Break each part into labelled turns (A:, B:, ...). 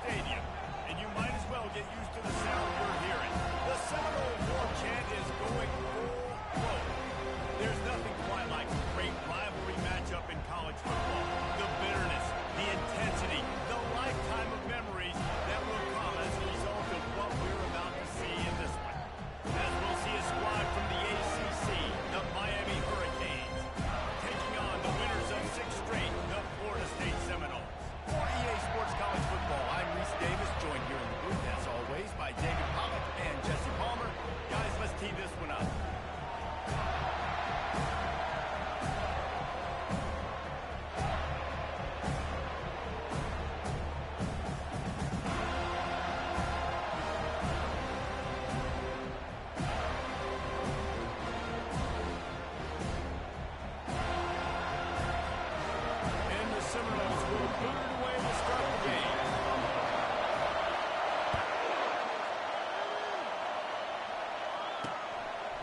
A: stadium, and you might as well get used to the sound you're hearing. The Seminole War chant is going full blow. There's nothing quite like a great rivalry matchup in college football. The bitterness, the intensity, the lifetime of memories that will come as a result of what we're about to see in this one. As we'll see a squad from the ACC, the Miami Hurricanes, taking on the winners of 6 straight, the Florida State Seminoles. For EA Sports College Football, I'm Reese Davis, joined here in the booth, as always, by David Pollock and Jesse Palmer. Guys, let's tee this one up.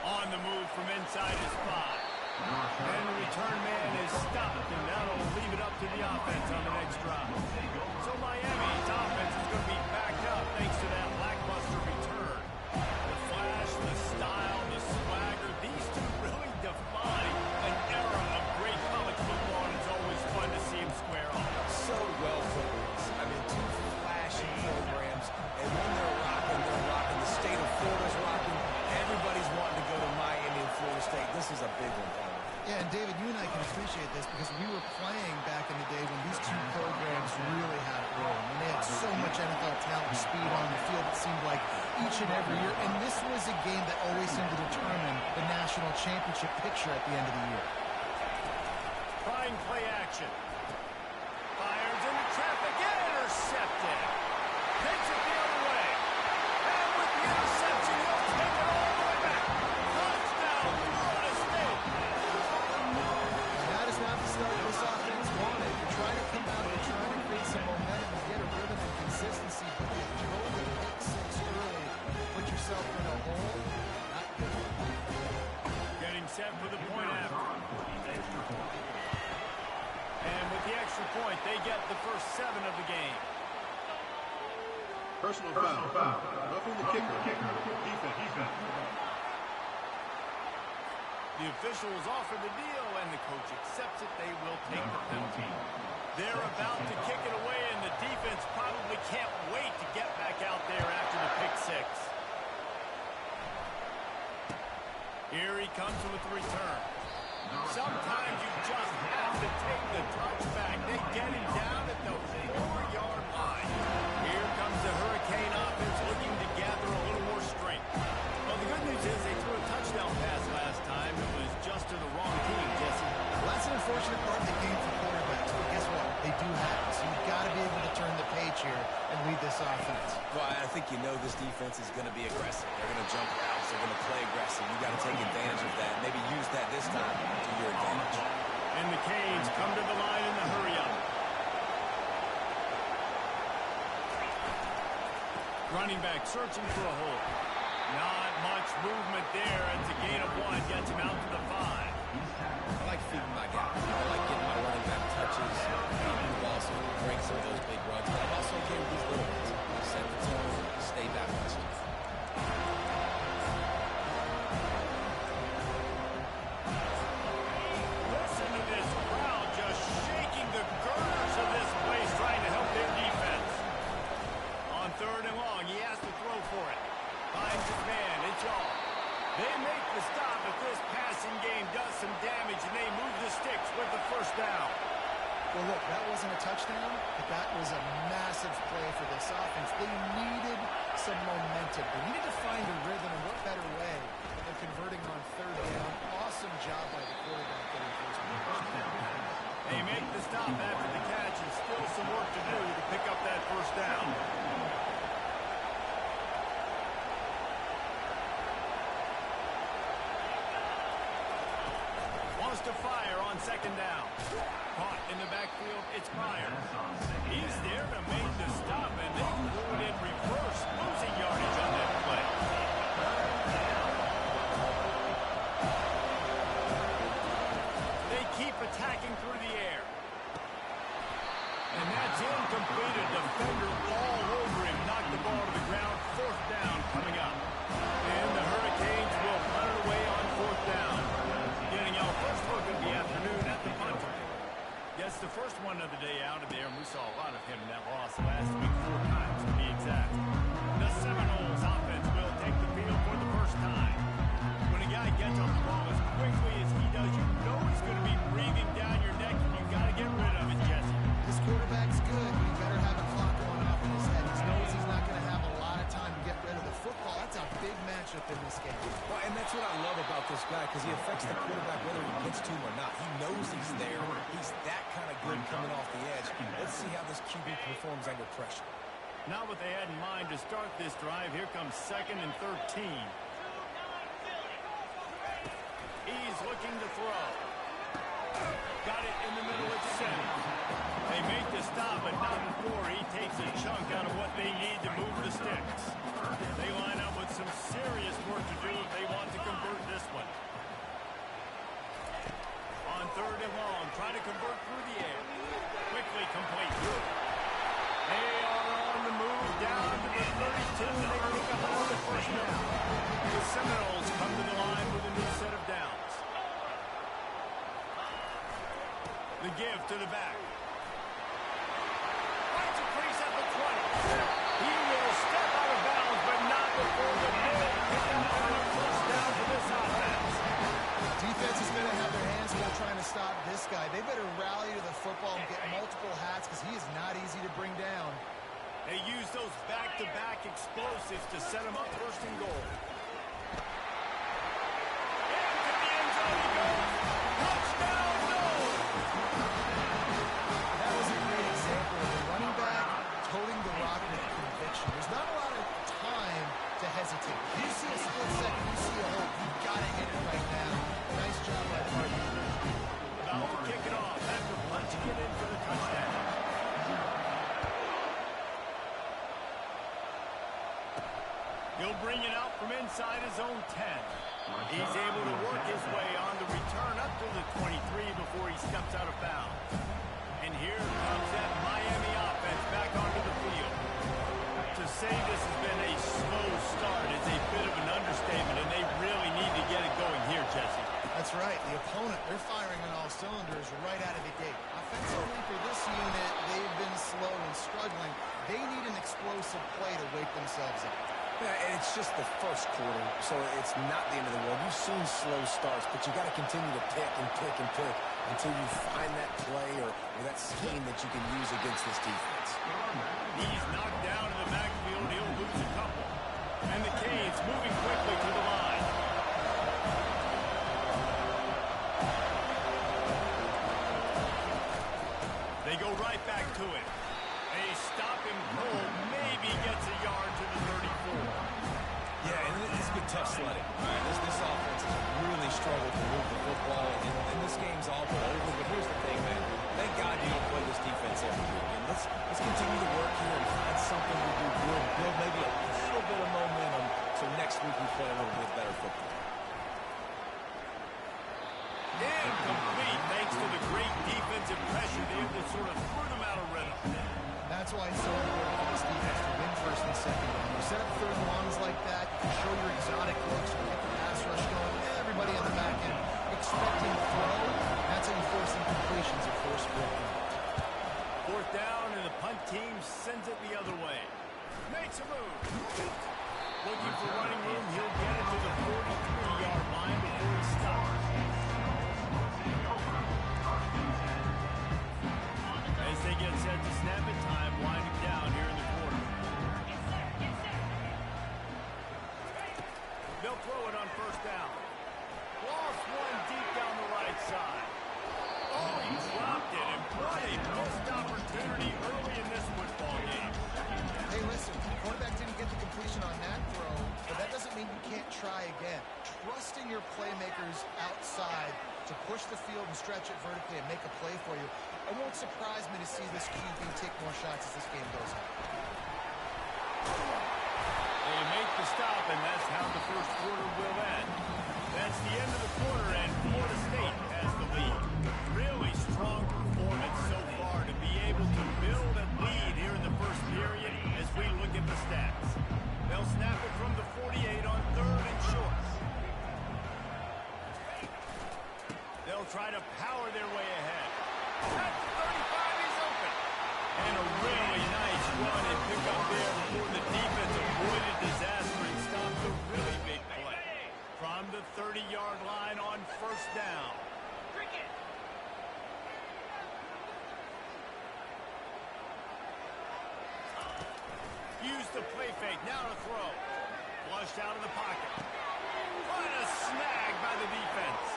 A: On the move from inside his 5. And the return man is stopped, and that'll leave it up to the offense on the next drive. So Miami's offense is going to be backed up thanks to that lackluster return. The flash, the style, the swagger, these two really define an era of great college football, and it's always fun to see them square off.
B: So well put, Reese. I mean, 2 flashy programs, and when they're rocking, they're rocking. The state of Florida's rocking. Everybody's wanting to go to Miami and Florida State. This is a big one, Palmer.
C: Yeah, and David, you and I can appreciate this because we were playing back in the day when these 2 programs really had it rolling. And they had so much NFL talent and speed on the field, it seemed like each and every year. And this was a game that always seemed to determine the national championship picture at the end of the year.
A: Trying play action. Fires into traffic, intercepted. Takes it the other way. And with the interception, he'll take it all the way back. Touchdown, Florida State.
C: And that is not the start this offense wanted. You're trying to come out, you're trying to create some momentum and get a rhythm and consistency, but you throw the pick 6 early, put yourself in a hole. Not good.
A: Getting set for the point after. And with the extra point, they get the first 7 of the game.
D: Personal foul. Roughing the kicker. Defense.
A: The official is offered the deal, and the coach accepts it. They will take the penalty. They're about to kick it away, and the defense probably can't wait to get back out there after the pick 6. Here he comes with the return. Sometimes you just have to take the touchback. They get him down at the 4-yard line. Here comes the Hurricane offense looking to gather a little more strength. Well, the good news is they threw a touchdown pass last time. It was just to the wrong team, Jesse.
C: Well, that's an unfortunate part of the game for quarterbacks, but guess what? They do have it. So you've got to be able to turn the page here and lead this offense.
B: Well, I think you know this defense is going to be aggressive. They're going to jump routes. They're going to play aggressive. You've got to take advantage of that. Maybe use that this time to your advantage.
A: And the Canes come to the line in the hurry-up. Running back searching for a hole. Not much movement there. It's a gain of 1. Gets him out to the 5.
B: I like feeding my guys. I like getting my running back touches. Move also break some of those big runs. But I'm also okay with these little ones. Set the tone. Stay balanced.
A: Listen to this crowd just shaking the girders of this place, trying to help their defense. On 3rd and long, he has to throw for it. Finds his man. It's all. They make the stop if this passing game does some damage, and they move the sticks with the first down.
C: Well, look, that wasn't a touchdown, but that was a massive play for this offense. They needed some momentum. They needed to find a rhythm, and what better way than converting on 3rd down. Awesome job by the quarterback getting first down.
A: They make the stop after the catch, and still some work to do to pick up that first down. Wants to fire on 2nd down. Caught in the backfield, it's Myers. He's there to make the stop, and they blew it in reverse, losing yardage on that play. They keep attacking through the air. And that's incomplete. A defender all the ball to the ground. Fourth down coming up. And the Hurricanes will punt it away on fourth down. Getting our first look of the afternoon at the punt. Yes, the first one of the day out of there, and we saw a lot of him in that loss last week, 4 times to be exact. The Seminoles offense will take the field for the first time. When a guy gets off the ball as quickly as he does, you know he's going to be breathing down your neck, and you've got to get rid of it, Jesse.
C: This quarterback's good, but he better have a clock going off in his head. He knows he's not going to have a lot of time to get rid of the football. That's a big matchup in this game.
B: Well, and that's what I love about this guy, because he affects the quarterback whether he gets to him or not. He knows he's there. He's that kind of good coming off the edge. Let's see how this QB performs under pressure.
A: Not what they had in mind to start this drive. Here comes 2nd and 13. He's looking to throw. Got it in the middle at center. They make the stop, but not before he takes a chunk out of what they need to move the sticks. They line up with some serious work to do if they want to convert this one. On 3rd and long, trying to convert through the air. Quickly complete. They are on the move down to the 32. They pick up another first down. The Seminoles come to the line with a new set of downs. The give to the back. Finds a crease at the 20. He will step out of bounds, but not before the middle. Pick up another first down for this offense.
C: Defense is going to have their hands full trying to stop this guy. They better rally to the football and get multiple hats because he is not easy to bring down.
A: They use those back-to-back explosives to set him up 1st and goal. Into the end zone he goes. Touchdown, no!
C: That was a great example of a running back toting the rock with conviction. There's not a lot of time to hesitate. You see a split second, you see a hole. You've got to hit it right now. Nice job by Party.
A: About to kick it off after punching it in for the touchdown. He'll bring it out from inside his own 10. He's able to work his way on the return up to the 23 before he steps out of bounds. And here comes that Miami offense back onto the field. To say this has been a slow start is a bit of an understatement, and they really need to get it going here, Jesse.
C: That's right. The opponent, they're firing on all cylinders right out of the gate. Offensively for this unit, they've been slow and struggling. They need an explosive play to wake themselves up.
B: Yeah, and it's just the first quarter, so it's not the end of the world. You've seen slow starts, but you got to continue to pick and pick and pick until you find that play or that scheme that you can use against this defense.
A: He's knocked down in the backfield. He'll lose a couple. And the Canes moving quickly to the line. They go right back to it. They stop him cold. Maybe gets a yard to the 34.
B: Yeah, and it's been tough sledding. This offense has really struggled to move the football, and this game's all but over. But here's the thing, man. Thank God you don't play this defense every week. And let's continue to work here and find something to do good, build maybe a little bit of momentum so next week we play a little bit better football.
A: Incomplete thanks to the great defensive pressure there that sort of threw them out of rhythm.
C: That's why it's so important for this defense to win 1st and 2nd down. You set up 3rd and longs like that, you can show your exotic looks, you get the pass rush going, everybody on the back end expecting throw. That's how you force incompletions and force 4th down.
A: 4th down, and the punt team sends it the other way. Makes a move. Looking for running room, he'll get it to the 43-yard line before he stops. As they get set to snap it, time winding down here in the quarter. They'll throw it on 1st down. Lost one deep down the right side. Oh, he dropped it, and what a missed opportunity early in this football game.
C: Hey, listen, the quarterback didn't get the completion on that throw, but that doesn't mean you can't try again. Trusting your playmakers outside to push the field and stretch it vertically and make a play for you. It won't surprise me to see this QB take more shots as this game goes on.
A: They make the stop, and that's how the first quarter will end. That's the end of the quarter, and Florida State has the lead. Really strong performance so far to be able to build a lead here in the first period as we look at the stats. They'll try to power their way ahead. At the 35, he's open. And a really nice run and pick up there before the defense avoided disaster and stopped a really big play. From the 30-yard line on first down. Use the play fake, now to throw. Flushed out of the pocket. What a snag by the defense.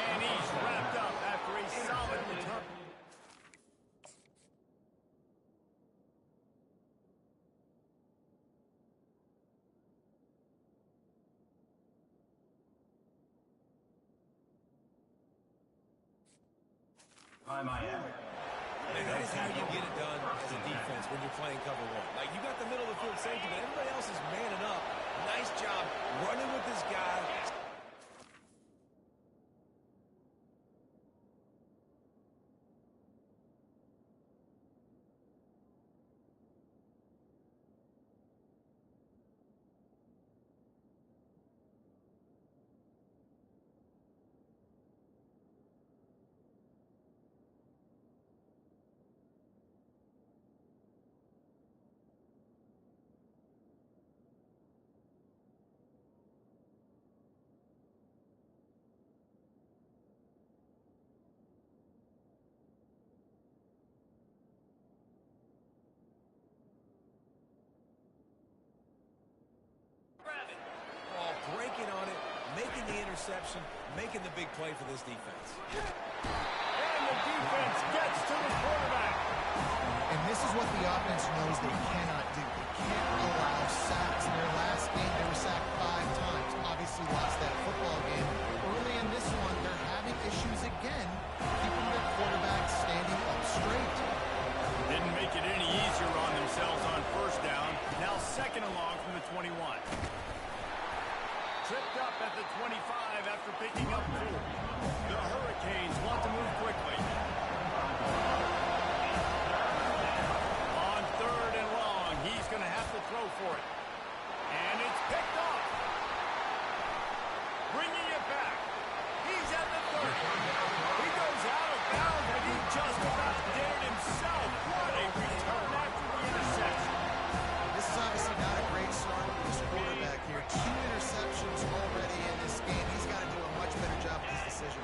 A: And he's wrapped up after a solid return.
E: Hi, Miami.
B: And that is how you get it done as a defense when you're playing cover one. Like, you got the middle of the field safety, but everybody else is manning up. Nice job running with this guy. Breaking on it, making the interception, making the big play for this defense.
A: And the defense gets to the quarterback.
C: And this is what the offense knows they cannot do. They can't allow sacks. In their last game, they were sacked 5 times. Obviously lost that football game. Early in this one, they're having issues again, keeping their quarterback standing up straight.
A: Didn't make it any easier on themselves on first down. Now second and long from the 21. Tripped up at the 25 after picking up 4. The Hurricanes want to move quickly. On third and long, he's going to have to throw for it. And it's picked off. Bringing it back. He's at the 30. He goes out of bounds, and he just about dared himself. What a return after the interception.
C: This is obviously not a great start for this quarterback here. 2 interceptions already in this game. He's got to do a much better job with his decision.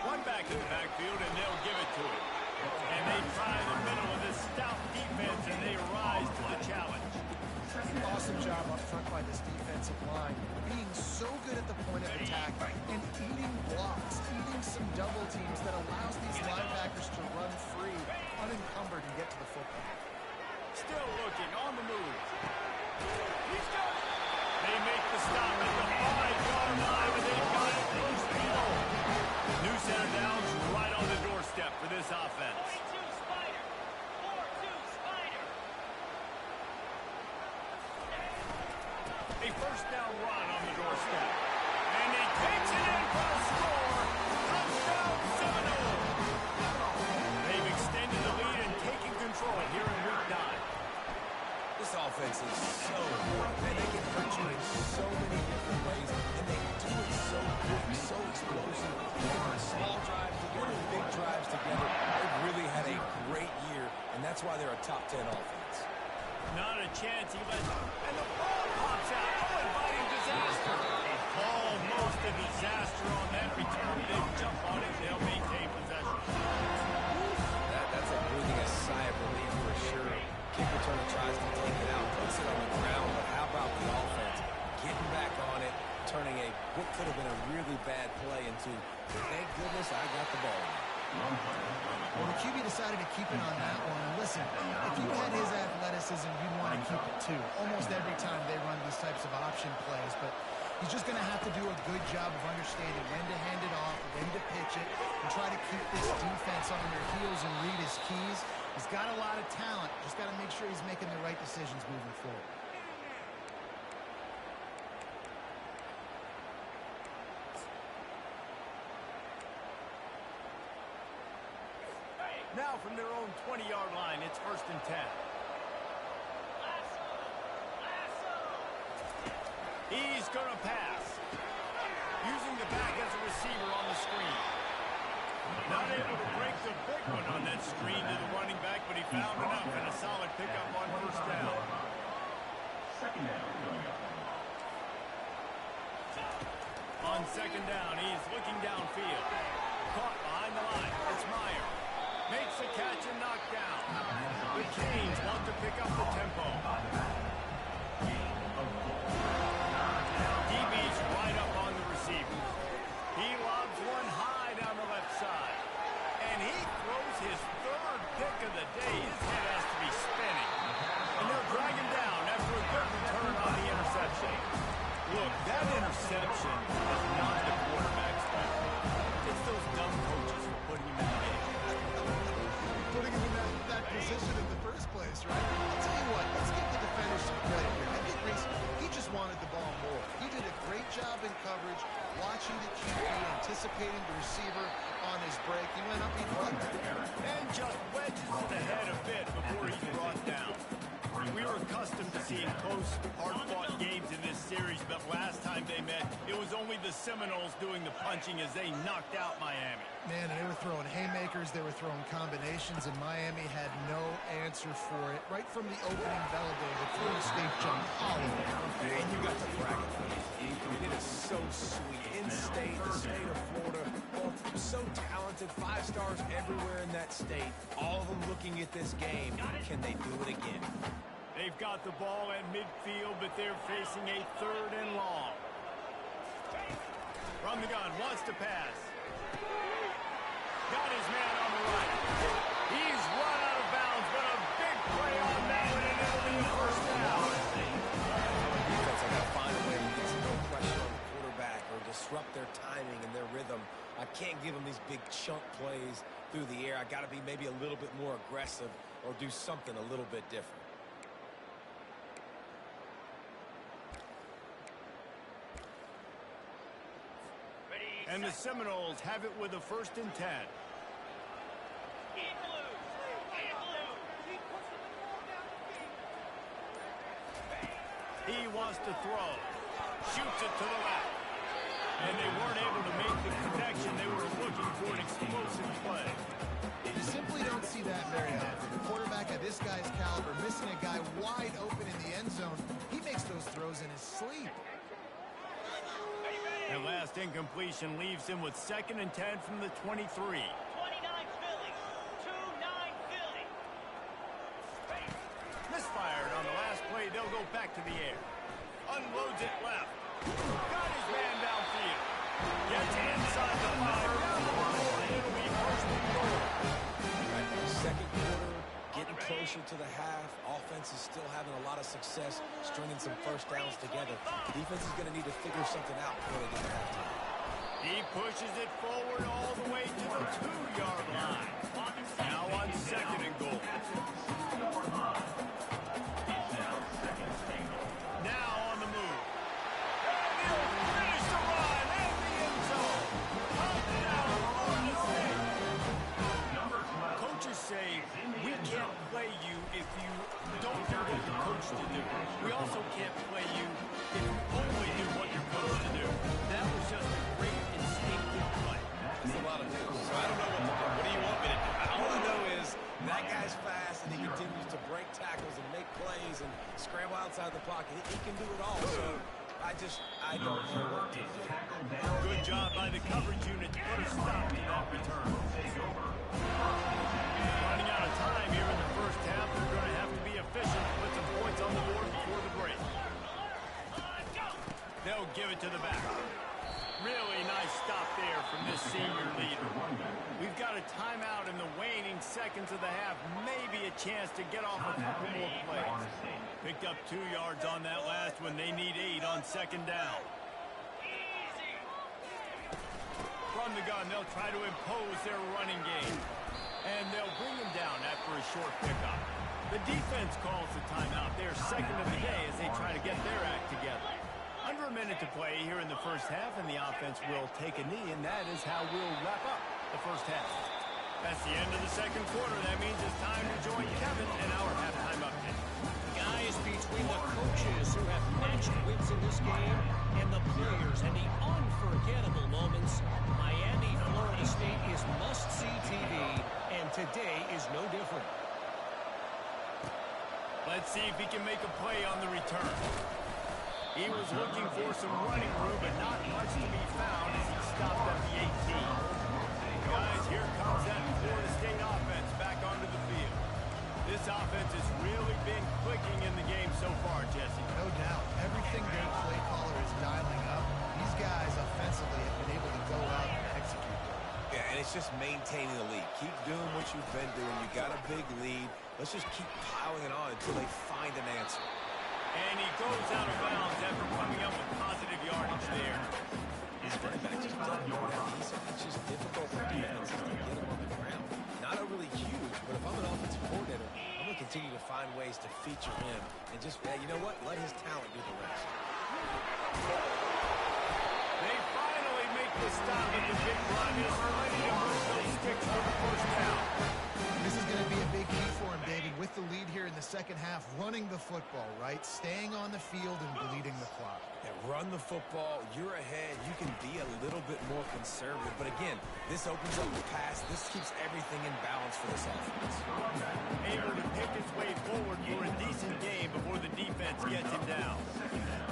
A: One back in the backfield, and they'll give it to him. And they try the middle of this stout defense, and they rise to the challenge.
C: Awesome job up front by this defensive line. Being so good at the point of attack and eating blocks, eating some double teams that allows these linebackers to run free, unencumbered, and get to the football.
A: Still looking on the move. He's got it. They make the stop at the 5-yard line, and they've got it close to goal. New set of downs right on the doorstep for this offense. A first down run on the doorstep. And he takes it in for a score. Touchdown Seminole. They've extended the lead and taken control here in week 9.
B: This offense is so good. Man, they can hurt you in so many different ways, and they do it so quick, so explosive. They can run small drives together, big drives together. They've really had a great year, and that's why they're a top 10 offense.
A: Not a chance he lets, and the ball pops out. Oh, inviting disaster. Almost a disaster on that return. They jump on it. They'll maintain possession.
B: That's a breathing a sigh of relief for sure. Kick returner tries to take it out, puts it on the ground, but how about the offense getting back on it, turning what could have been a really bad play into, thank goodness I got the ball.
C: Well, the QB decided to keep it on that one. And listen, if you had his athleticism, you'd want to keep it too. Almost every time they run these types of option plays, but he's just going to have to do a good job of understanding when to hand it off, when to pitch it, and try to keep this defense on their heels and read his keys. He's got a lot of talent. Just got to make sure he's making the right decisions moving forward.
A: Now from their own 20-yard line, it's 1st and 10. He's going to pass. Using the back as a receiver on the screen. Not able to break the big one on that screen to the running back, but he found enough and a solid pickup on 1st down. On 2nd down, he's looking downfield. Caught behind the line. It's Meyer. Makes the catch and knocked down. The Canes want to pick up the tempo. DB's right up on the receiver. He lobs one high down the left side. And he throws his 3rd pick of the day. His head has to be spinning. And they'll drag him down after a good return on the interception. Look, that interception is not the quarterback's fault. It's those dumb coaches for putting him in the game.
C: Putting him in that position in the first place, right? I'll tell you what, let's give the defenders some credit here. I think Reese, he just wanted the ball more. He did a great job in coverage, watching the QB, anticipating the receiver on his break. He went up, he flipped it.
A: And just wedges it ahead a bit before he's brought down. We were accustomed to seeing close, hard-fought games in this series, but last time they met, it was only the Seminoles doing the punching as they knocked out Miami.
C: Man, they were throwing haymakers, they were throwing combinations, and Miami had no answer for it. Right from the opening bell day, the Florida State jumped all over.
B: And you got to brag about it. It is so sweet. In-state, the state of Florida, well, so talented, 5 stars everywhere in that state. All of them looking at this game. Can they do it again?
A: They've got the ball at midfield, but they're facing a 3rd and long. From the gun, wants to pass. Got his man on the right. He's run out of bounds, but a big play on that one, and it'll be a 1st down.
B: Defense, I got to find a way to get some more pressure on the quarterback or disrupt their timing and their rhythm. I can't give them these big chunk plays through the air. I got to be maybe a little bit more aggressive or do something a little bit different.
A: And the Seminoles have it with a 1st and 10. He wants to throw. Shoots it to the left. And they weren't able to make the connection. They were looking for an explosive play.
C: You simply don't see that very often. A quarterback of this guy's caliber missing a guy wide open in the end zone. He makes those throws in his sleep.
A: That last incompletion leaves him with 2nd and 10 from the 23.
E: 29 Philly. 2-9 Philly.
A: Misfired on the last play. They'll go back to the air. Unloads it left. Got his man downfield. Gets inside the 5. It'll be 1st and goal.
B: Second quarter, getting closer to the half. Offense is still having a lot of success stringing some 1st downs together. Defense is going to need to figure something out before they get to halftime.
A: He pushes it forward all the way to the 2-yard line. Now on 2nd and goal. Now on the move. And he'll finish the run in the end zone. Touchdown, Florida State. Coaches say we can't play you if you don't do what you're coached to do. We also can't play you if you only do what you're coached to do. That was just a great instinctive play.
B: That's a lot of news. So I don't know what to do. What do you want me to do? All I know is that guy's fast and he continues to break tackles and make plays and scramble outside the pocket. He can do it all. So I don't know what to do.
A: Good job by the coverage unit to put a stop to that return. Running out of time here in the 1st half. They're going to have to be efficient to put some points on the board before the break. They'll give it to the back. Really nice stop there from this senior leader. We've got a timeout in the waning seconds of the half. Maybe a chance to get off a couple more plays. Picked up 2 yards on that last one. They need 8 on 2nd down. From the gun, they'll try to impose their running game. And they'll bring him down after a short pickup. The defense calls the timeout. They're 2nd of the day as they try to get their act together. Under a minute to play here in the 1st half, and the offense will take a knee, and that is how we'll wrap up the 1st half. That's the end of the second quarter. That means it's time to join Kevin in our halftime update.
F: Guys, between the coaches who have matched wits in this game and the players and the unforgettable moments, Miami, Florida State is must-see TV, and today is no different.
A: Let's see if he can make a play on the return. He was looking for some running room, but not much to be found as he stopped at the 18. Guys, here comes that Florida State offense back onto the field. This offense has really been clicking in the game so far, Jesse.
C: No doubt. Everything their play caller is dialing up, these guys offensively have been able to go out and execute.
B: Yeah, and it's just maintaining the lead. Keep doing what you've been doing. You got a big lead. Let's just keep piling it on until they find an answer.
A: And he goes out of bounds after coming up with positive yardage there.
B: His running back just doesn't know that. It's just difficult for defenses to get him on the ground. Not overly huge, but if I'm an offensive coordinator, I'm going to continue to find ways to feature him and just, yeah, you know what? Let his talent do the rest.
A: They finally make the stop at the big run. Is ready to move those sticks for the first down.
C: This is going to be a big key for him, Davey, with the lead here in the second half, running the football, right? Staying on the field and bleeding the clock.
B: Yeah, run the football. You're ahead. You can be a little bit more conservative. But again, this opens up the pass. This keeps everything in balance for this offense.
A: Able to pick his way forward for a decent game before the defense gets him down.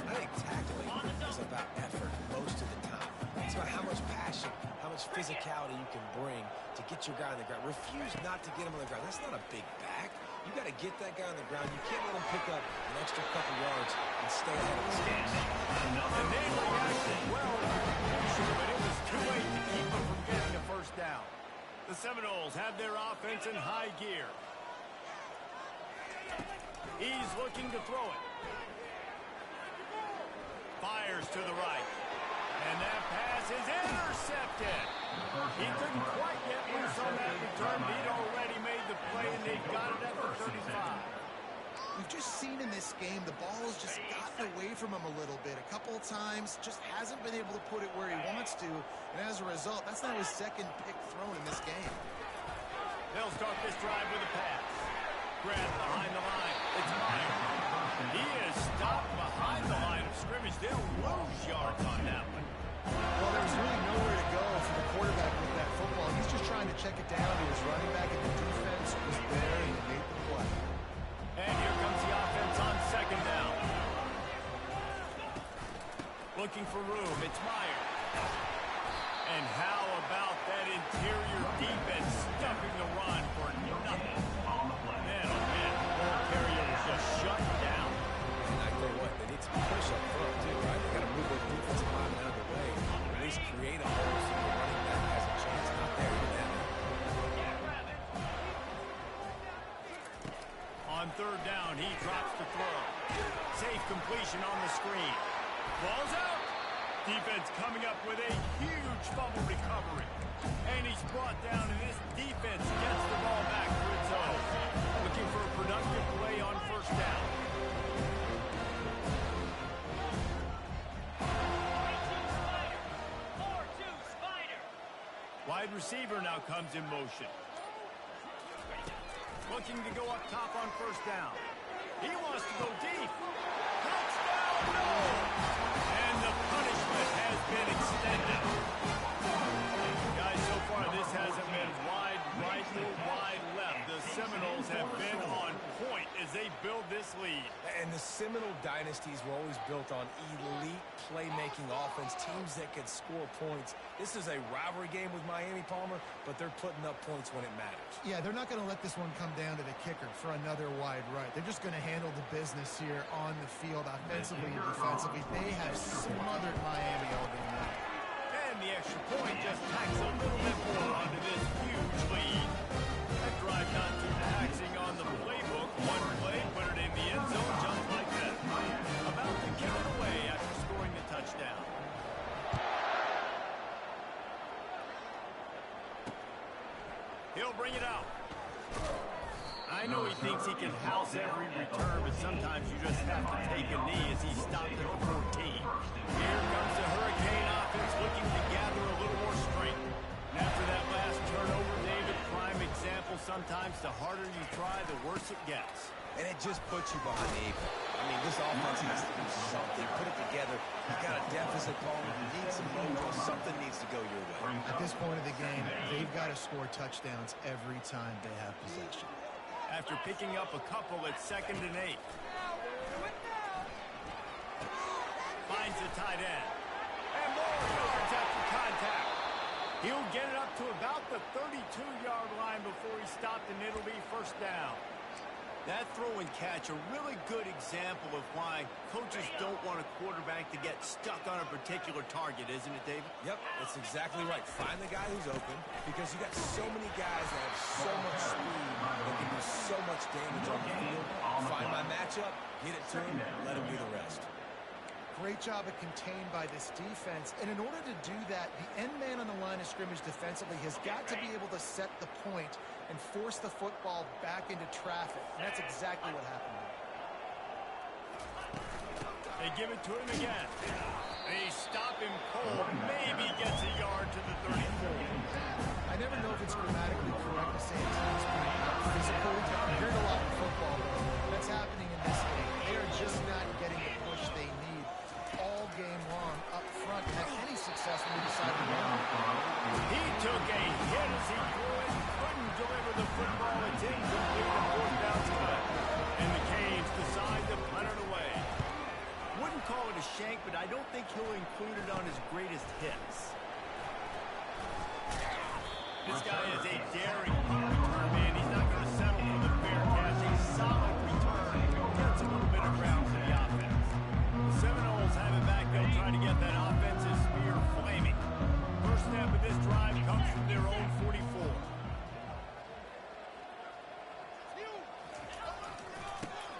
B: I think tackling is about effort most of the time. It's about how much passion, how much physicality you can bring to get your guy on the ground. Refuse not to get him on the ground. That's not a big back. You got to get that guy on the ground. You can't let him pick up an extra couple yards and stay ahead of the sticks.
A: And they reacted well to the completion, but it was too late to keep them from getting a first down. The Seminoles have their offense in high gear. He's looking to throw it. Fires to the right. And that pass is intercepted. He couldn't quite get loose on that return. He'd already made the play, and they've got it at the 35.
C: We've just seen in this game the ball has just gotten away from him a little bit. A couple of times, just hasn't been able to put it where he wants to. And as a result, that's now his second pick thrown in this game.
A: They'll start this drive with a pass. Grab behind the line. It's Meyer. He is stopped behind the line of scrimmage. They'll lose yards on that one.
C: Well, there's really nowhere to go for the quarterback with that football. He's just trying to check it down to his running back, and the defense was there and made the play.
A: And here comes the offense on second down. Looking for room. It's Meyer. And how about that interior defense stuffing the run for nothing? Man, oh man, the ball carrier was just shut down.
B: And I tell you what, they need some push up front, too, right? They got to move those defensive linemen out of the way, or at least create a hole so the running back has a chance. Not there yet.
A: On third down, he drops the throw. Safe completion on the screen. Ball's out. Defense coming up with a huge fumble recovery. And he's brought down, and this defense gets the ball back for its own. Looking for a productive play on first down. Wide receiver now comes in motion. Looking to go up top on first down. He wants to go deep. Touchdown, no! And the punishment has been extended. Guys, so far this hasn't been wide right or wide left. The Seminoles have been on point as they build this lead.
B: And the Seminole dynasties were always built on elite playmaking offense, teams that could score points. This is a rivalry game with Miami, Palmer, but they're putting up points when it matters.
C: Yeah, they're not going to let this one come down to the kicker for another wide right. They're just going to handle the business here on the field, offensively and defensively. They have smothered Miami all game long.
A: And the extra point just tacks a little bit more onto this huge lead. That drive not too taxing on the playbook. One play, put it in the end zone just like that. About to give it away after scoring the touchdown. He'll bring it out. I know he thinks he can house every return, but sometimes you just have to take a knee as he stopped at the 14. Here comes the Hurricane offense looking to gather a little more strength. And after that last turnover, David, sometimes the harder you try, the worse it gets.
B: And it just puts you behind the 8 ball. I mean, this offense has to do something, put it together. You got a deficit call, you need some mojo, something needs to go your way.
C: At this point of the game, they've got to score touchdowns every time they have possession.
A: After picking up a couple, it's 2nd and 8. Finds the tight end. And more yards after contact. He'll get it up to about the 32-yard line before he's stopped, and it'll be 1st down. That throw and catch, a really good example of why coaches don't want a quarterback to get stuck on a particular target, isn't it, David?
B: Yep, that's exactly right. Find the guy who's open, because you got so many guys that have so much speed that can do so much damage on the field. Find my matchup, get it to him, let him do the rest.
C: Great job of contained by this defense. And in order to do that, the end man on the line of scrimmage defensively has got to be able to set the point and force the football back into traffic. And that's exactly what happened.
A: They give it to him again. They stop him cold. Maybe gets a yard to the 34.
C: I never know if it's grammatically correct to say a team's playing out physical. You hear it a lot in football. That's happening in this game. They are just not getting the push they need all game long up front to have any success when they decide to run.
A: He took a hit as he threw it. Couldn't deliver the football. It's incomplete. The 4th down cut. And the Canes decide to punt it away. Wouldn't call it a shank, but I don't think he'll include it on his greatest hits. This guy is a daring punt return man. He's not going to settle for the fair catch. A solid return. Gets a little bit of ground for the offense. The Seminoles have it back. They'll try to get that offensive spear flaming. First step of this drive comes from their own 44.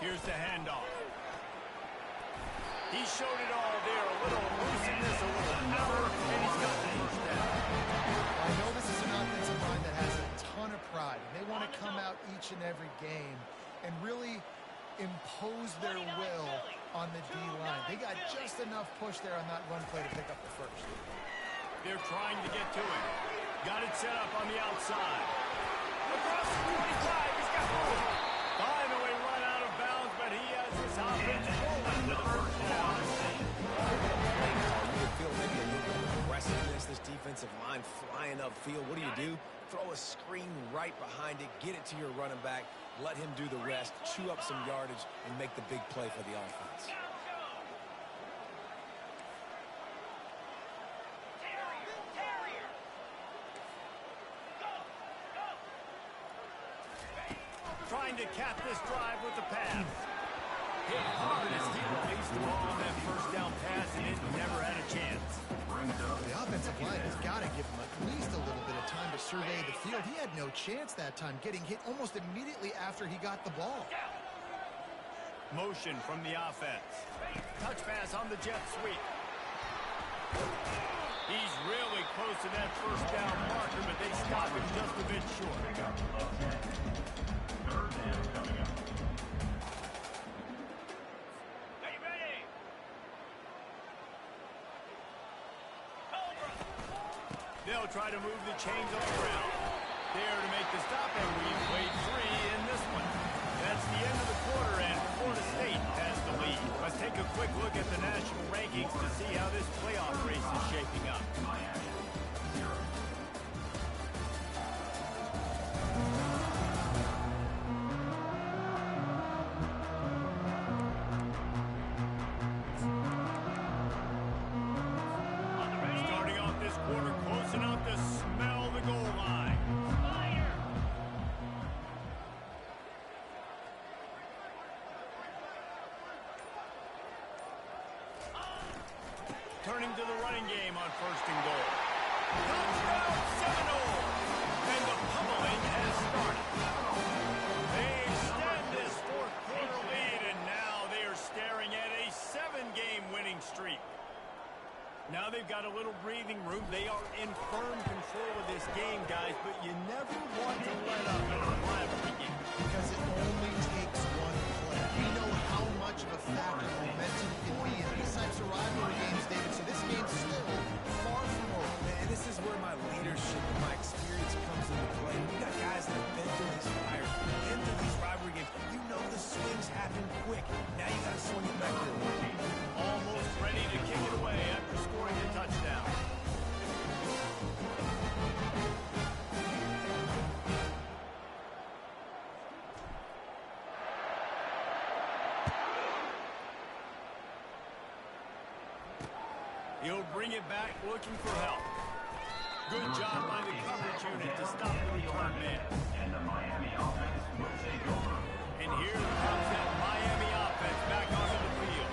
A: Here's the handoff. He showed it all there. A little looseness, a little power, and he's got the first down.
C: I know this is an offensive line that has a ton of pride. They want to come out each and every game and really impose their will on the D-line. They got just enough push there on that run play to pick up the first.
A: They're trying to get to it. Got it set up on the outside. Across the 25. He's got it. Finally run out of bounds, but he has his offense rolling with the first down.
B: You feel maybe a little bit of aggressiveness, this defensive line flying upfield. What do? Throw a screen right behind it, get it to your running back, let him do the rest, chew up some yardage, and make the big play for the offense.
A: Trying to cap this drive with the pass. Hit hard as he released the ball on that first down pass, and it never had a chance.
C: The offensive line has got to give him at least a little bit of time to survey the field. He had no chance that time, getting hit almost immediately after he got the ball.
A: Motion from the offense. Touch pass on the jet sweep. He's really close to that first down marker, but they stop him just a bit short. They'll try to move the chains on the ground. There to make the stop, and we've played 3 in this one. That's the end of the quarter, and Florida State has the lead. Let's take a quick look at the national rankings to see how this playoff race is shaping up. Starting off this quarter close enough to smell the goal line. Turning to the running game on 1st and goal. Touchdown Seminoles! And the pummeling has started. They extend this 4th quarter lead, and now they are staring at a 7-game winning streak. Now they've got a little breathing room. They are in firm control of this game, guys, but you never want to let up in a rivalry game.
C: Because it only takes one play. We know how much of a factor momentum can be in these types of rivalry games, David, so this game's still far from over.
B: Man, this is where my leadership and my experience comes into play. We got guys that have been through this
A: He'll bring it back looking for help. Good job by the coverage unit to stop the return man.
G: And the Miami offense will take over.
A: And here comes that Miami offense back onto the field.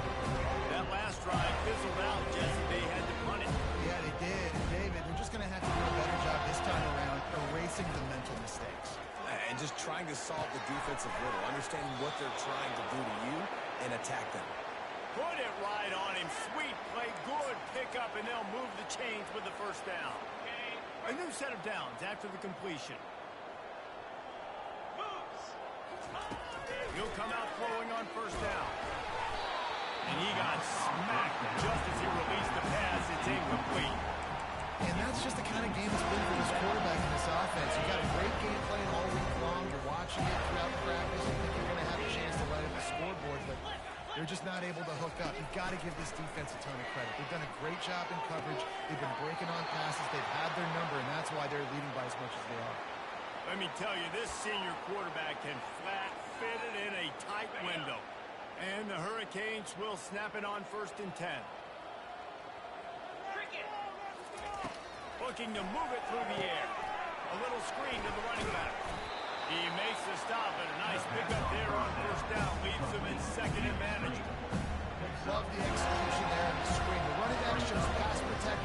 A: That last drive fizzled out, Jesse. They had to punt it.
C: Yeah, they did. And David, they're just going to have to do a better job this time around erasing the mental mistakes.
B: And just trying to solve the defensive riddle, understanding what they're trying to do to you and attack them.
A: Put it right on him. Sweet play, good pickup, and they'll move the chains with the first down. A new set of downs after the completion. He'll come out throwing on first down. And he got smacked just as he released the pass. It's incomplete.
C: And that's just the kind of game it's been for this quarterback in this offense. You got a great game plan all week long. You're watching it throughout practice. You think you're going to have a chance to light up the scoreboard, but they're just not able to hook up. You've got to give this defense a ton of credit. They've done a great job in coverage. They've been breaking on passes. They've had their number, and that's why they're leading by as much as they are.
A: Let me tell you, this senior quarterback can flat fit it in a tight window. And the Hurricanes will snap it on 1st and 10. Looking to move it through the air. A little screen to the running back. He makes the stop, and a nice pickup there on first down. Leaves him in second and manageable.
C: Love the execution there on the screen. The running back shows pass protect.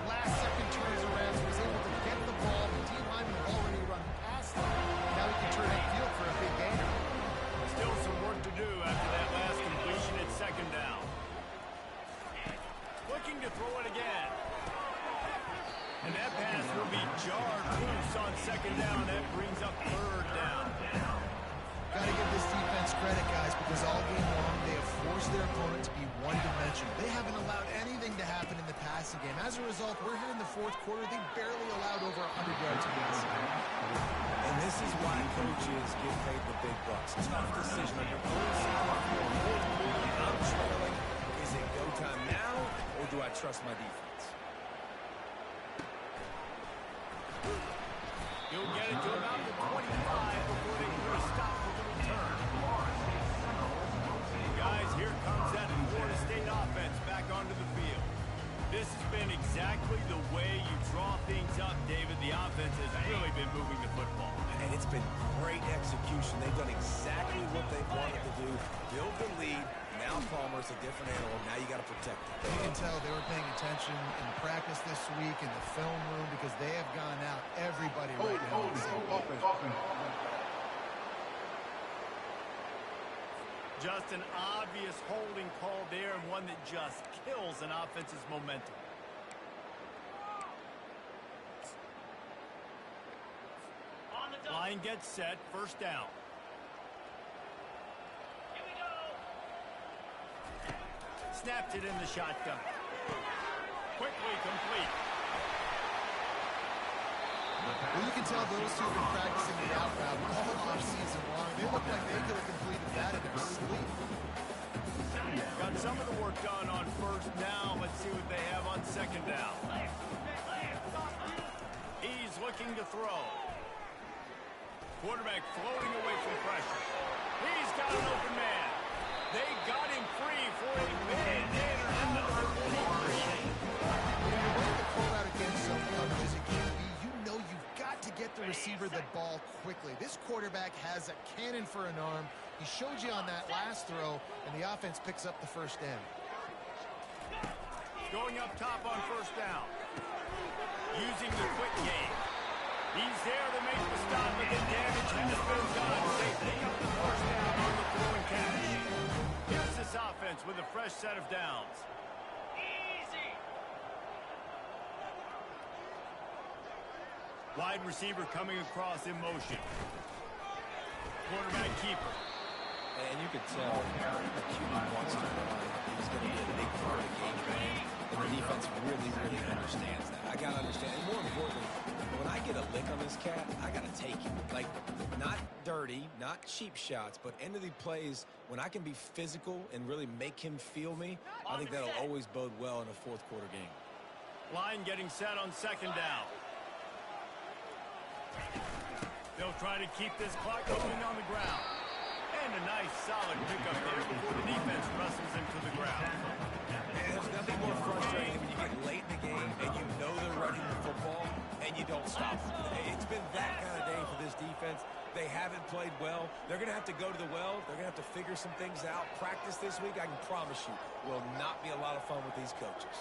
C: Last second turns around, so he's able to get the ball. The D-lineman had already run past him. Now he can turn upfield for a big gainer.
A: Still some work to do after that last completion at second down. Looking to throw it again. And that pass will be jarred loose on second down. That brings up third down.
C: Got to give this defense credit, guys, because all game long they have forced their opponent to be one-dimensional. They haven't allowed anything to happen in the passing game. As a result, we're here in the fourth quarter. They barely allowed over 100 yards of passing.
B: And this is why coaches get paid the big bucks. Tough decision on your own side of the fourth quarter. I'm trailing. Is it go time now, or do I trust my defense?
A: He'll get it to about the 25 before they can stop for the return. Guys, here comes that Florida State offense back onto the field. This has been exactly the way you draw things up, David. The offense has really been moving the football.
B: And it's been great execution. They've done exactly what they wanted to do. Build the lead. Now Palmer's a different animal. Now you got to protect it.
C: You can tell they were paying attention in practice this week in the film room because they have gone out everybody right now.
A: Just an obvious holding call there, and one that just kills an offense's momentum. Line gets set, first down.
E: Here we go.
A: Snapped it in the shotgun. Quickly complete.
C: Well, you can tell those two have been practicing the out route all offseason long. They look like they could have completed that in their sleep.
A: Got some of the work done on first down. Let's see what they have on second down. He's looking to throw. Quarterback floating away from pressure. He's got an open man. They got him free for a big gainer at number 43.
C: When you're running the call out against some coverage as it can be, you know you've got to get the receiver the ball quickly. This quarterback has a cannon for an arm. He showed you on that last throw, and the offense picks up the first down.
A: Going up top on first down. Using the quick game. He's there to make the stop, but the damage has been done. They pick up the first down on the throwing catch. Here's this offense with a fresh set of downs.
E: Easy.
A: Wide receiver coming across in motion. Quarterback keeper.
B: And you could tell the QB wants to run. He's going to be a big part of the game plan. And the defense really, really understands that. I got to understand. And more importantly, when I get a lick on this cat, I got to take it. Like, not dirty, not cheap shots, but end of the plays, when I can be physical and really make him feel me, I think that'll always bode well in a fourth quarter game.
A: Line getting set on second down. They'll try to keep this clock moving on the ground. And a nice solid pickup there before the defense wrestles him to the ground.
B: And there's nothing more frustrating than when you get late in the game and you know they're running the football and you don't stop them. It's been that kind of day for this defense. They haven't played well. They're going to have to go to the well. They're going to have to figure some things out. Practice this week, I can promise you, will not be a lot of fun with these coaches.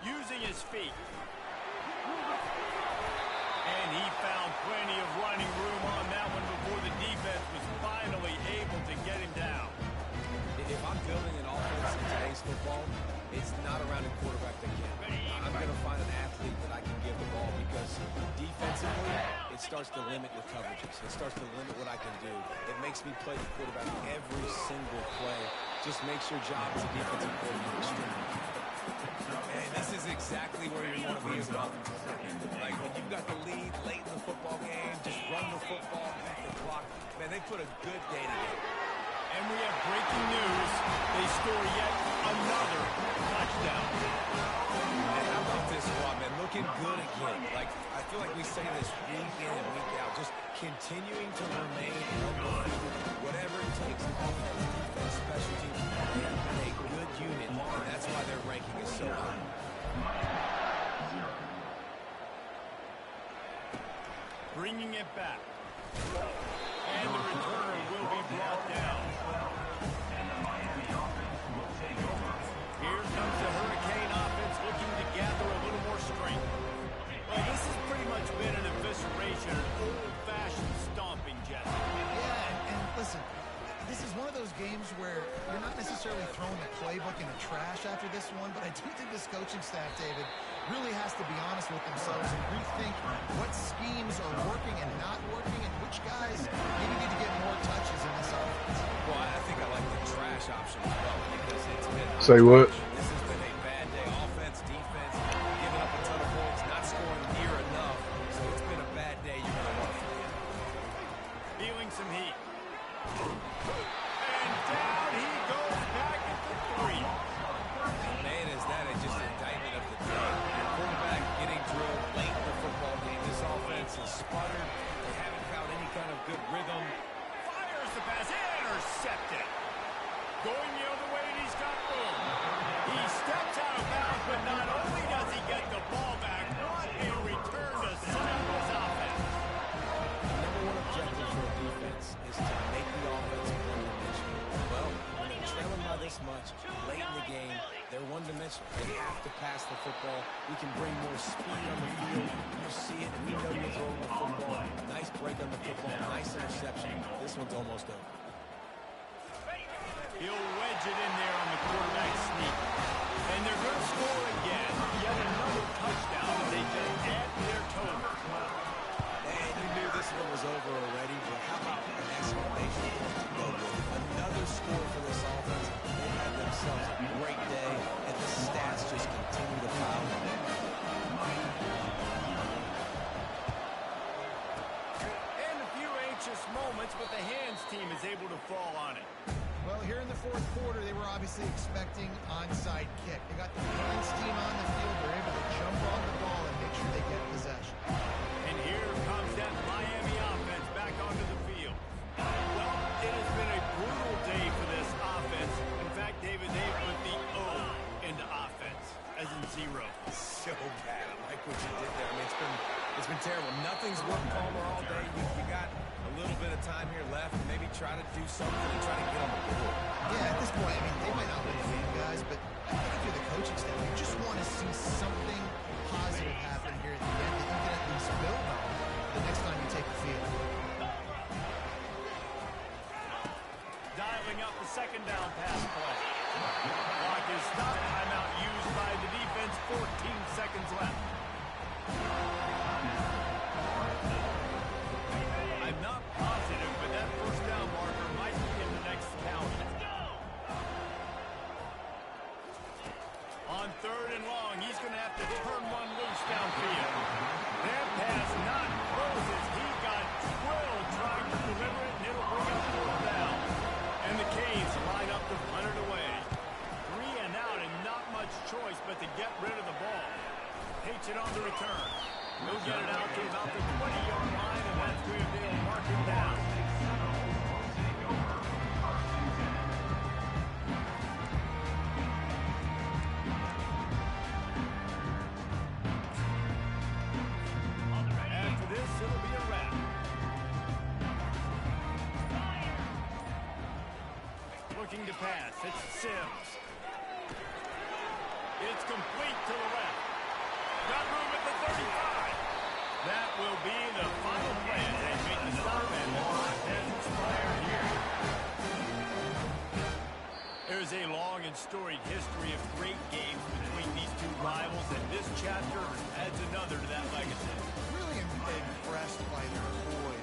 A: Using his feet. And he found plenty of running room on that one before the defense was finally able to get him down.
B: If I'm building an offense in today's football, it's not around a quarterback that can. I'm going to find an athlete that I can give the ball because defensively, it starts to limit your coverages. It starts to limit what I can do. It makes me play the quarterback every single play. Just makes your job as a defensive coordinator extremely key. And this is exactly where you want to be as an offensive coordinator. Like when you've got the lead late in the football game, just run the football, beat the clock. Man, they put a good day together.
A: And we have breaking news. They score yet another touchdown.
B: And how about this squad, man? Looking good again. Like, I feel like we say this week in and week out. Just continuing to remain undefeated. Whatever it takes, offense, defense, special teams. They have been a good unit, and that's why their ranking is so high.
A: Bringing it back. And the returner will be brought down. Here comes the Hurricane offense looking to gather a little more strength. Well, this has pretty much been an evisceration, an old-fashioned stomping, Jesse.
C: Yeah, and listen, this is one of those games where you're not necessarily throwing the playbook in the trash after this one, but I do think this coaching staff, David, really has to be honest with themselves and rethink what schemes are working and not working and which guys maybe need to get more touches in this offense.
B: Well, I think I like the trash option as well because it's been...
H: Say what?
B: This has been a bad day. Offense, defense, giving up a ton of points, not scoring near enough. So it's been a bad day. You're going to want to forget.
A: Feeling some heat. And down he goes back at the 3.
B: Man, is that just an indictment of the day. Your quarterback getting drilled late in the football game. This offense is sputtered. They haven't found any kind of good rhythm.
A: Fires the pass, intercepted. Going the other way, and he's got room. He steps out of bounds, but not only does he get the ball back, what a return to center his offense.
B: The number one objective for a defense is to make the offense one-dimensional. Well, when they're trailing by this much, late in the game, they're one-dimensional. They have to pass the football. We can bring more speed on the field. You see it. We know you're throwing the football. Nice break on the football. Nice interception. This one's almost over.
A: He'll wedge it in there on the quarterback sneak. And they're going to score again. Yet another touchdown as they just add to their total.
B: And you knew this one was over already, but how about an exclamation point to go with? Another score for this offense. They had themselves a great day, and the stats just continue to pile up.
A: And a few anxious moments, but the hands team is able to fall on it.
C: Well, here in the fourth quarter, they were obviously expecting onside kick. They got the hands team on the field. They're able to jump on the ball and make sure they get possession.
A: And here comes that Miami offense back onto the field. Well, it has been a brutal day for this offense. In fact, David, they put the O into offense, as in 0.
B: So bad. I like what you did there. I mean, it's been terrible. Nothing's worked Palmer all day. You got a little bit of time here left. Maybe try to do something and try to get on the board.
C: Yeah, at this point, I mean, they might not win the game, guys, but I think if you're the coaching staff, you just want to see something positive happen here at the end that you can at least build on the next time you take the field.
A: Dialing up the second down pass play. Clock is stopped. Timeout used by the defense. 14 seconds left. I'm not positive, but that first down marker might be in the next count. On 3rd and long, he's going to have to turn one loose down He'll get it out to about the 20-yard line, and that's where they'll mark it down. After this, it'll be a wrap. Looking to pass. It's Sims. It's complete to the left. Got room at the 35. That will be the final play as they make the stop, and the clock has expired here. There's a long and storied history of great games between these two rivals, and this chapter adds another to that legacy.
C: Really impressed by their poise.